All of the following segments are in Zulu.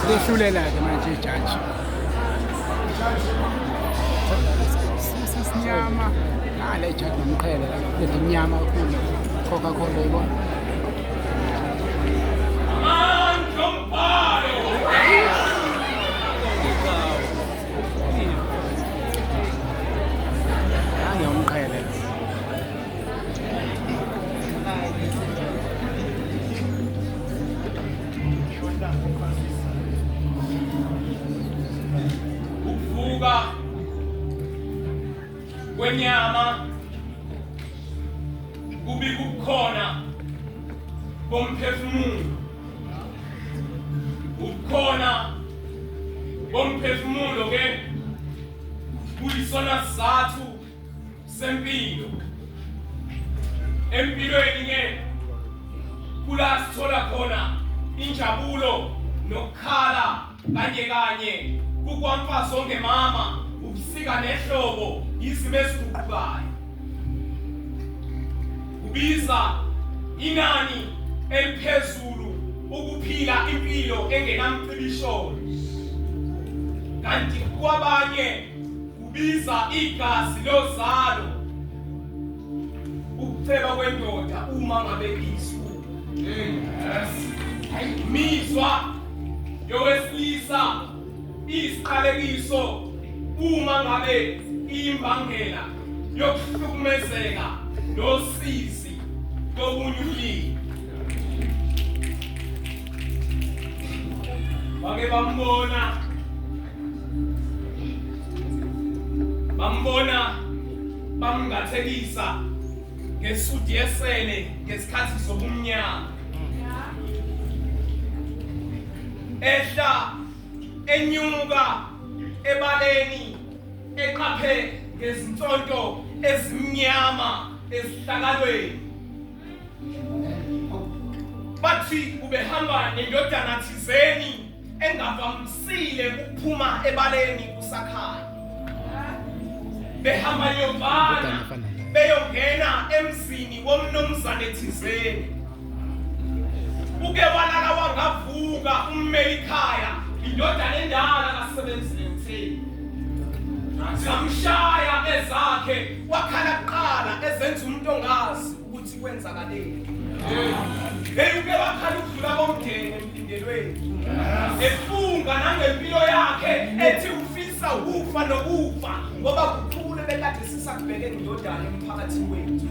Lehlulela-ke manje ijaji. Sisinyama ngale jaji nomqhele lethi inyama kakhulu Coca-Cola yibona. Angiyomqhele. Ukuvuka kwenyama kubi kukhona bomphefumulo, ukukhona bomphefumulo ke kuyisona sizathu sempilo. Empilweni ke kula sithola khona injabulo nokukhala kanye kukwamfa zonke mama, ubusika nehlobo izimo eziguqukayo. Kubiza inani eliphezulu ukuphila impilo engenamcibisholo, kanti kwabanye kubiza igazi lozalo, ukuceba kwendoda uma ngabe isu. Imizwa yowesilisa isiqalekiso uma ngabe imbangela yokuhlukumezeka nosizi kobunye ulimi. Bake bambona bamngathekisa ngesudi yesene ngesikhathi sobumnyama. Ehla enyuka ebaleni eqaphe ngezintsonto ezimnyama esihlakalweni. Bathi ubehamba nendodana thizeni engavamisile ukuphuma ebaleni kusakhanya. Behamba nyovana beyongena emzini womnumzane thizeni. Uke walala wangavuka ummelikhaya indodana endala kasebenzile ngithini. Zamshaya ezakhe wakhala kuqala ezenza umuntu ongazi ukuthi kwenzakaleni. Uke wakhala ukudlula komndeni empindelweni. Efunga nangempilo yakhe ethi ufisa ukufa nokufa ngoba kukhulu bekade sisakubheke indodana emphakathini wethu.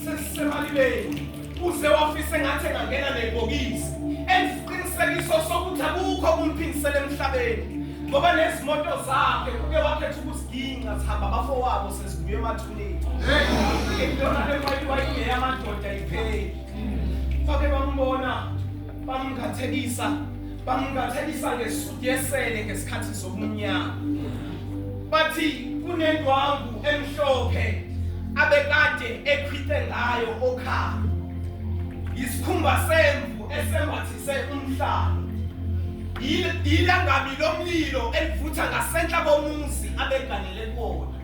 Sesisemalibeni uze wafise ngathi engangena nebhokisi esiqinisekiso sokuthi akukho kumphindisela emhlabeni ngoba nezimoto zakhe uke wakhetha ukuziginqa zihamba abafowabo sesibuye emathuneni. Indodana lemayini yamadoda ipheli. Fake bamngathekisa ngesudi yesele ngesikhathi sobumnyama. Bathi kunendwangu emhlophe abekade ekhwite ngayo okhala, isikhumba semvu esembathise umhlaba. Ilangabi lomlilo elivutha ngasentla komuzi abeganele kuwona.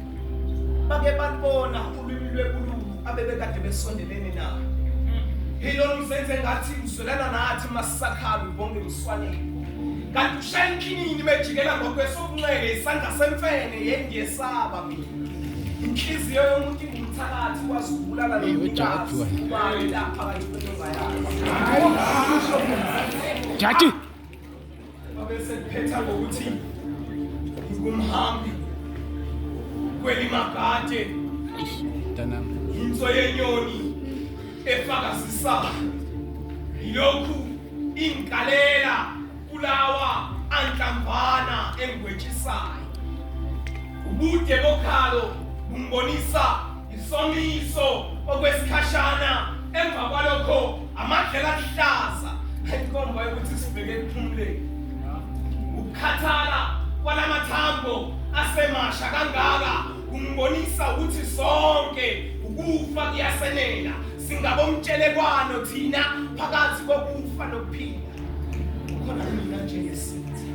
Bake balibona ulwimi lwebululu abebekade besondelene nalo. Hilo luzenze ngathi uzwelana nathi masisakhala ubonge uswaneni. Kanti ushaya inkinini bejikela ngokwesobunxele isandla semfene yengiyesaba mina. Inhliziyo yomuntu ingumthakathi kwazi ukubulala lokujaji ubani lapha kayibonga yakhe. Jaji Babese phetha ngokuthi ngumhambi kwelimagade danami inso yenyoni efaka sisaba. Yilokhu inkalela kulawa anhlambana engwetshisayo. Ubude bokhalo bumbonisa isomiso okwesikhashana, emva kwalokho amadlela ahlaza ayinkomba ukuthi sibheke ekuphumuleni. Ukukhathala kwalamathambo asemasha kangaka kumbonisa ukuthi sonke ukufa kuyasenela, singabomtshelekwane thina phakathi kokufa nokuphila. Khona mina njengesithi